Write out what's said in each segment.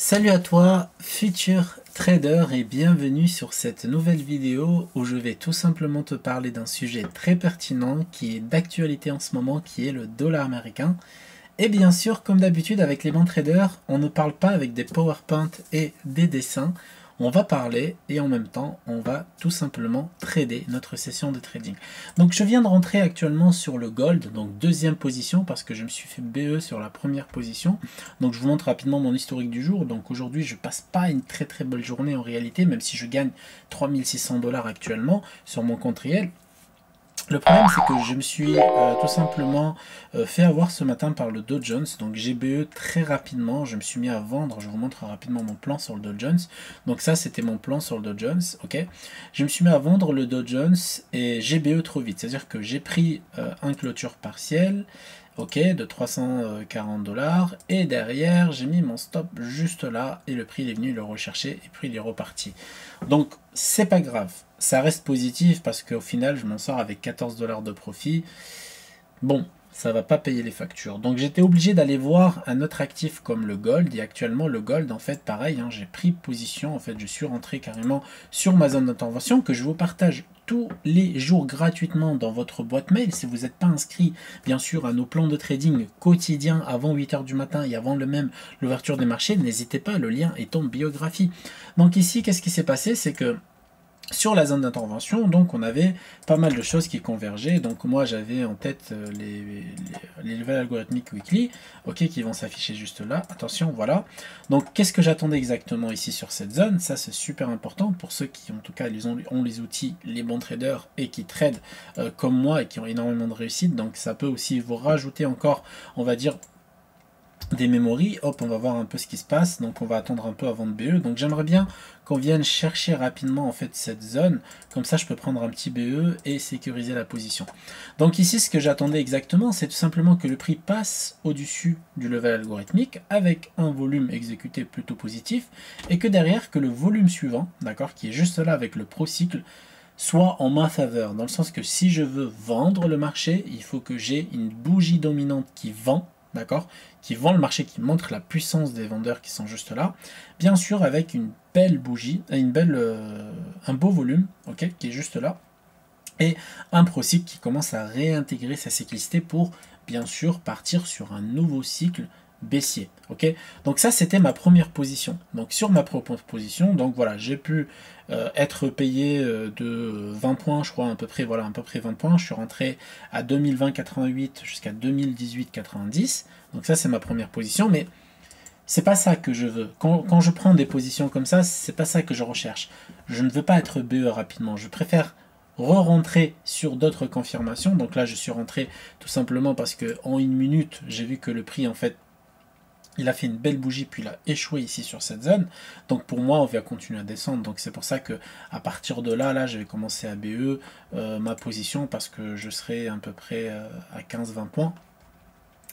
Salut à toi, futur trader, et bienvenue sur cette nouvelle vidéo où je vais tout simplement te parler d'un sujet très pertinent qui est d'actualité en ce moment, qui est le dollar américain. Et bien sûr, comme d'habitude avec les bons traders, on ne parle pas avec des PowerPoint et des dessins. On va parler et en même temps, on va tout simplement trader notre session de trading. Donc je viens de rentrer actuellement sur le gold, donc deuxième position parce que je me suis fait BE sur la première position. Donc je vous montre rapidement mon historique du jour. Donc aujourd'hui, je passe pas une très belle journée en réalité, même si je gagne 3600 $ actuellement sur mon compte réel. Le problème, c'est que je me suis tout simplement fait avoir ce matin par le Dow Jones. Donc j'ai BE très rapidement, je me suis mis à vendre. Je vous montre rapidement mon plan sur le Dow Jones. Donc ça, c'était mon plan sur le Dow Jones. Ok, je me suis mis à vendre le Dow Jones et j'ai BE trop vite. C'est-à-dire que j'ai pris un clôture partiel, ok, de 340 $ et derrière j'ai mis mon stop juste là et le prix il est venu le rechercher et puis il est reparti. Donc c'est pas grave, ça reste positif parce qu'au final je m'en sors avec 14 $ de profit. Bon, ça va pas payer les factures. Donc j'étais obligé d'aller voir un autre actif comme le gold. Et actuellement le gold, en fait, pareil, hein, j'ai pris position. En fait, je suis rentré carrément sur ma zone d'intervention que je vous partage tous les jours gratuitement dans votre boîte mail. Si vous n'êtes pas inscrit, bien sûr, à nos plans de trading quotidiens avant 8 h du matin et avant l'ouverture des marchés, n'hésitez pas, le lien est en biographie. Donc ici, qu'est-ce qui s'est passé? C'est que sur la zone d'intervention, donc on avait pas mal de choses qui convergeaient. Donc moi j'avais en tête les levels algorithmiques weekly, ok, qui vont s'afficher juste là. Attention, voilà. Donc qu'est-ce que j'attendais exactement ici sur cette zone? Ça c'est super important pour ceux qui en tout cas ont les outils, les bons traders et qui tradent comme moi et qui ont énormément de réussite. Donc ça peut aussi vous rajouter encore, on va dire, des memories. Hop, on va voir un peu ce qui se passe. Donc on va attendre un peu avant de BE. Donc j'aimerais bien qu'on vienne chercher rapidement en fait cette zone. Comme ça je peux prendre un petit BE et sécuriser la position. Donc ici ce que j'attendais exactement, c'est tout simplement que le prix passe au-dessus du level algorithmique avec un volume exécuté plutôt positif et que derrière que le volume suivant, d'accord, qui est juste là avec le pro cycle, soit en ma faveur, dans le sens que si je veux vendre le marché, il faut que j'ai une bougie dominante qui vend, d'accord, qui vend le marché, qui montre la puissance des vendeurs qui sont juste là, bien sûr avec une belle bougie, un beau volume, ok, qui est juste là, et un procycle qui commence à réintégrer sa cyclicité pour bien sûr partir sur un nouveau cycle baissier. Ok, donc ça c'était ma première position. Donc sur ma propre position, donc voilà, j'ai pu être payé de 20 points, je crois à peu près, voilà, à peu près 20 points. Je suis rentré à 2020,88 jusqu'à 2018,90. Donc ça c'est ma première position, mais c'est pas ça que je veux. Quand je prends des positions comme ça, c'est pas ça que je recherche. Je ne veux pas être BE rapidement. Je préfère re-rentrer sur d'autres confirmations. Donc là, je suis rentré tout simplement parce que en une minute, j'ai vu que le prix, en fait, il a fait une belle bougie, puis il a échoué ici sur cette zone. Donc pour moi, on va continuer à descendre. Donc c'est pour ça que à partir de là, je vais commencer à BE ma position parce que je serai à peu près à 15-20 points.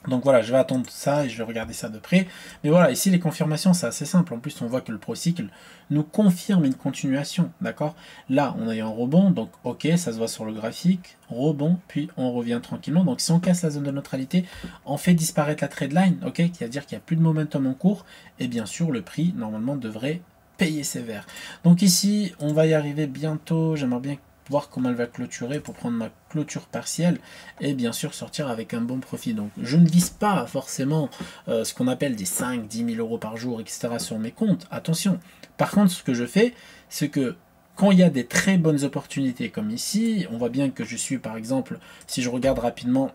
Donc voilà, je vais attendre ça et je vais regarder ça de près. Mais voilà, ici les confirmations, c'est assez simple. En plus, on voit que le procycle nous confirme une continuation, d'accord? Là, on a eu un rebond, donc ok, ça se voit sur le graphique, rebond, puis on revient tranquillement. Donc si on casse la zone de neutralité, on fait disparaître la trade line, ok, qui veut dire qu'il n'y a plus de momentum en cours, et bien sûr, le prix, normalement, devrait payer sévère. Donc ici, on va y arriver bientôt. J'aimerais bien voir comment elle va clôturer pour prendre ma clôture partielle et bien sûr sortir avec un bon profit. Donc je ne vise pas forcément ce qu'on appelle des 5-10 000 euros par jour, etc. sur mes comptes. Attention. Par contre, ce que je fais, c'est que quand il y a des très bonnes opportunités comme ici, on voit bien que je suis par exemple, si je regarde rapidement,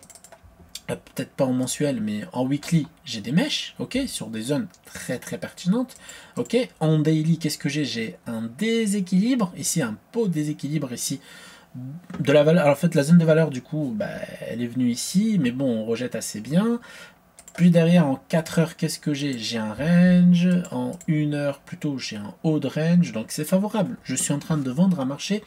peut-être pas en mensuel, mais en weekly, j'ai des mèches, ok, sur des zones très pertinentes, ok. En daily, qu'est-ce que j'ai? J'ai un déséquilibre, ici un pot de déséquilibre, ici, de la valeur. Alors en fait, la zone de valeur, du coup, bah, elle est venue ici, mais bon, on rejette assez bien. Puis derrière, en 4 heures, qu'est-ce que j'ai? J'ai un range, en 1 heure, plutôt, j'ai un haut de range, donc c'est favorable. Je suis en train de vendre un marché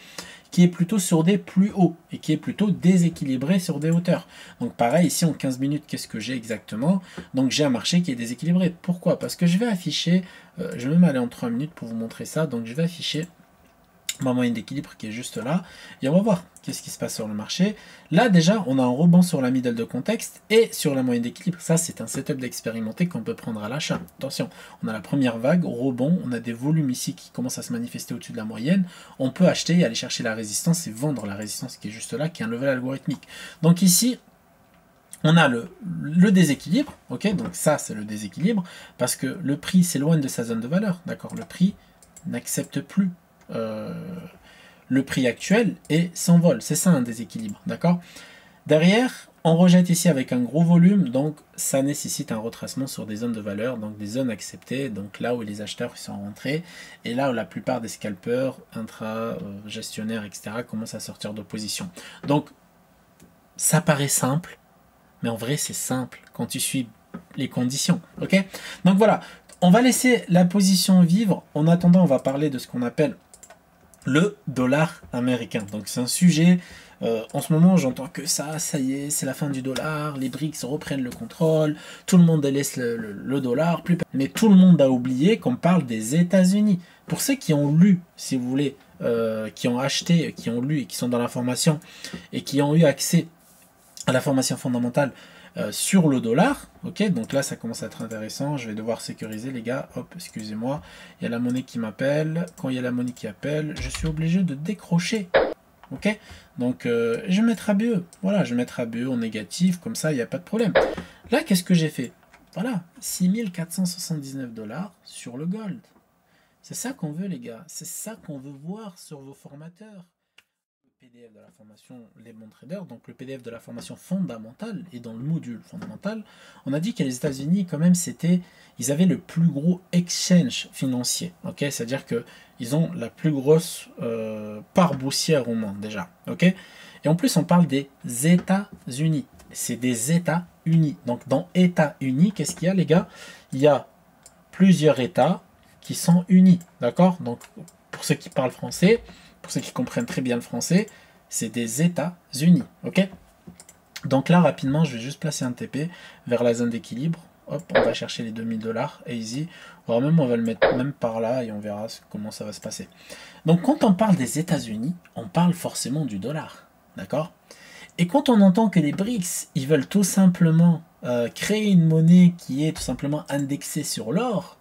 qui est plutôt sur des plus hauts et qui est plutôt déséquilibré sur des hauteurs. Donc pareil, ici en 15 minutes, qu'est-ce que j'ai exactement? Donc j'ai un marché qui est déséquilibré. Pourquoi? Parce que je vais afficher, je vais même aller en 3 minutes pour vous montrer ça, donc je vais afficher ma moyenne d'équilibre qui est juste là, et on va voir qu'est-ce qui se passe sur le marché. Là déjà on a un rebond sur la middle de contexte et sur la moyenne d'équilibre. Ça c'est un setup d'expérimenté qu'on peut prendre à l'achat. Attention, on a la première vague, rebond, on a des volumes ici qui commencent à se manifester au-dessus de la moyenne, on peut acheter et aller chercher la résistance et vendre la résistance qui est juste là, qui est un level algorithmique. Donc ici on a le déséquilibre, ok, donc ça c'est le déséquilibre, parce que le prix s'éloigne de sa zone de valeur, d'accord, le prix n'accepte plus le prix actuel et s'envole. C'est ça un déséquilibre, d'accord. Derrière, on rejette ici avec un gros volume, donc ça nécessite un retracement sur des zones de valeur, donc des zones acceptées, donc là où les acheteurs sont rentrés, et là où la plupart des scalpers, intra-gestionnaires, etc., commencent à sortir d'opposition. Donc, ça paraît simple, mais en vrai, c'est simple quand tu suis les conditions, ok. Donc voilà, on va laisser la position vivre. En attendant, on va parler de ce qu'on appelle le dollar américain. Donc c'est un sujet, en ce moment j'entends que ça y est, c'est la fin du dollar, les BRICS reprennent le contrôle, tout le monde délaisse le dollar, mais tout le monde a oublié qu'on parle des États-Unis. Pour ceux qui ont lu, si vous voulez, qui ont acheté, qui ont lu et qui sont dans la formation et qui ont eu accès à la formation fondamentale sur le dollar, ok, donc là ça commence à être intéressant, je vais devoir sécuriser les gars, hop, excusez-moi, il y a la monnaie qui m'appelle, quand il y a la monnaie qui appelle, je suis obligé de décrocher, ok, donc je vais mettre ABE, voilà, je vais mettre ABE en négatif, comme ça il n'y a pas de problème. Là qu'est-ce que j'ai fait? Voilà, 6479 $ sur le gold, c'est ça qu'on veut les gars, c'est ça qu'on veut voir sur vos formateurs. PDF de la formation Les Bons Traders, donc le PDF de la formation fondamentale, et dans le module fondamental, on a dit que les États-Unis, quand même, ils avaient le plus gros exchange financier, ok, c'est-à-dire que ils ont la plus grosse part boursière au monde déjà, ok, et en plus on parle des États-Unis, c'est des États unis, donc dans États unis, qu'est-ce qu'il y a les gars? Il y a plusieurs États qui sont unis, d'accord, donc pour ceux qui parlent français, pour ceux qui comprennent très bien le français, c'est des États-Unis, ok. Donc là, rapidement, je vais juste placer un TP vers la zone d'équilibre. Hop, on va chercher les 2000 $, easy. Voire même, on va le mettre même par là et on verra comment ça va se passer. Donc quand on parle des États-Unis, on parle forcément du dollar, d'accord. Et quand on entend que les BRICS, ils veulent tout simplement créer une monnaie qui est tout simplement indexée sur l'or,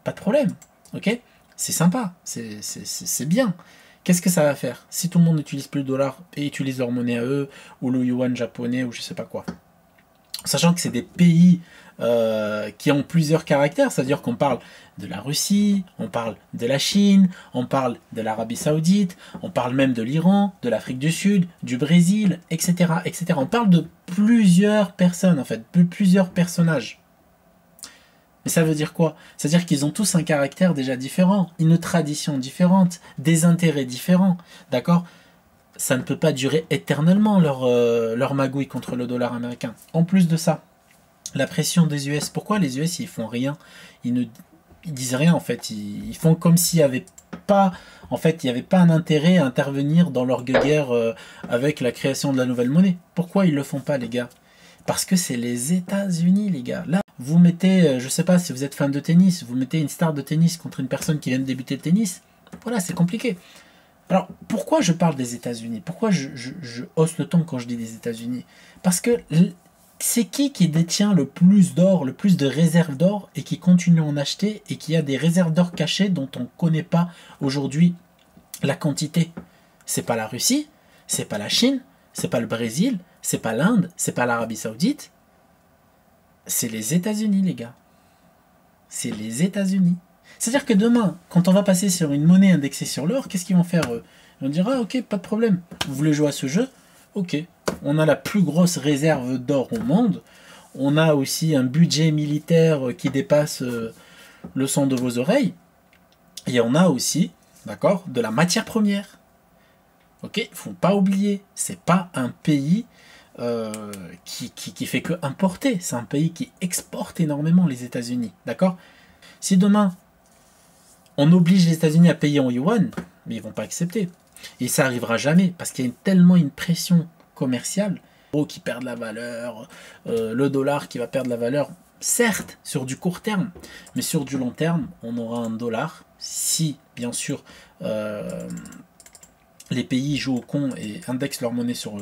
pas de problème, ok. C'est sympa, c'est bien. Qu'est-ce que ça va faire si tout le monde n'utilise plus le dollar et utilise leur monnaie à eux, ou le yuan japonais, ou je sais pas quoi? Sachant que c'est des pays qui ont plusieurs caractères, c'est-à-dire qu'on parle de la Russie, on parle de la Chine, on parle de l'Arabie Saoudite, on parle même de l'Iran, de l'Afrique du Sud, du Brésil, etc., etc. On parle de plusieurs personnes, en fait, de plusieurs personnages. Mais ça veut dire quoi? C'est-à-dire qu'ils ont tous un caractère déjà différent, une tradition différente, des intérêts différents, d'accord? Ça ne peut pas durer éternellement leur magouille contre le dollar américain. En plus de ça, la pression des US, pourquoi les US ils font rien? Ils disent rien en fait, ils font comme s'il n'y avait pas, en fait, il n'y avait pas un intérêt à intervenir dans leur guerre avec la création de la nouvelle monnaie. Pourquoi ils le font pas les gars? Parce que c'est les États-Unis les gars. Là, vous mettez, je sais pas si vous êtes fan de tennis, vous mettez une star de tennis contre une personne qui vient de débuter le tennis, voilà, c'est compliqué. Alors, pourquoi je parle des États-Unis? Pourquoi je hausse le ton quand je dis des États-Unis? Parce que c'est qui détient le plus d'or, le plus de réserves d'or, et qui continue à en acheter, et qui a des réserves d'or cachées dont on ne connaît pas aujourd'hui la quantité? C'est pas la Russie, c'est pas la Chine, c'est pas le Brésil, c'est pas l'Inde, c'est pas l'Arabie Saoudite, c'est les États-Unis, les gars. C'est les États-Unis. C'est-à-dire que demain, quand on va passer sur une monnaie indexée sur l'or, qu'est-ce qu'ils vont faire eux? Ils vont dire, ah ok, pas de problème, vous voulez jouer à ce jeu? Ok, on a la plus grosse réserve d'or au monde, on a aussi un budget militaire qui dépasse le son de vos oreilles, et on a aussi, d'accord, de la matière première. Ok, il ne faut pas oublier, c'est pas un pays qui fait que importer, c'est un pays qui exporte énormément, les États-Unis, d'accord? Si demain, on oblige les États-Unis à payer en yuan, mais ils vont pas accepter. Et ça arrivera jamais, parce qu'il y a tellement une pression commerciale, qui perd la valeur, le dollar qui va perdre la valeur, certes, sur du court terme, mais sur du long terme, on aura un dollar, si, bien sûr, les pays jouent au con et indexent leur monnaie sur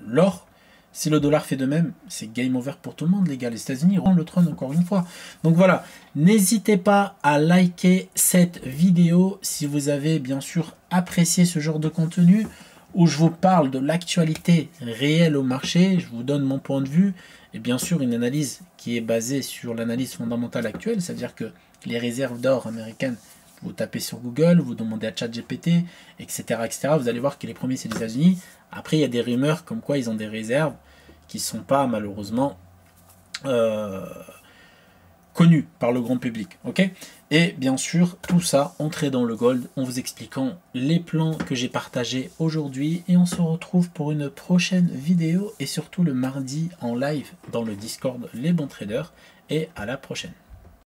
l'or. Si le dollar fait de même, c'est game over pour tout le monde, les gars. Les États-Unis rendent le trône encore une fois. Donc voilà, n'hésitez pas à liker cette vidéo si vous avez bien sûr apprécié ce genre de contenu où je vous parle de l'actualité réelle au marché, je vous donne mon point de vue et bien sûr une analyse qui est basée sur l'analyse fondamentale actuelle, c'est-à-dire que les réserves d'or américaines, vous tapez sur Google, vous demandez à ChatGPT, etc., etc. Vous allez voir que les premiers, c'est les États-Unis. Après, il y a des rumeurs comme quoi ils ont des réserves qui ne sont pas malheureusement connues par le grand public. Okay, et bien sûr, tout ça, entrer dans le gold en vous expliquant les plans que j'ai partagés aujourd'hui. Et on se retrouve pour une prochaine vidéo et surtout le mardi en live dans le Discord Les Bons Traders. Et à la prochaine.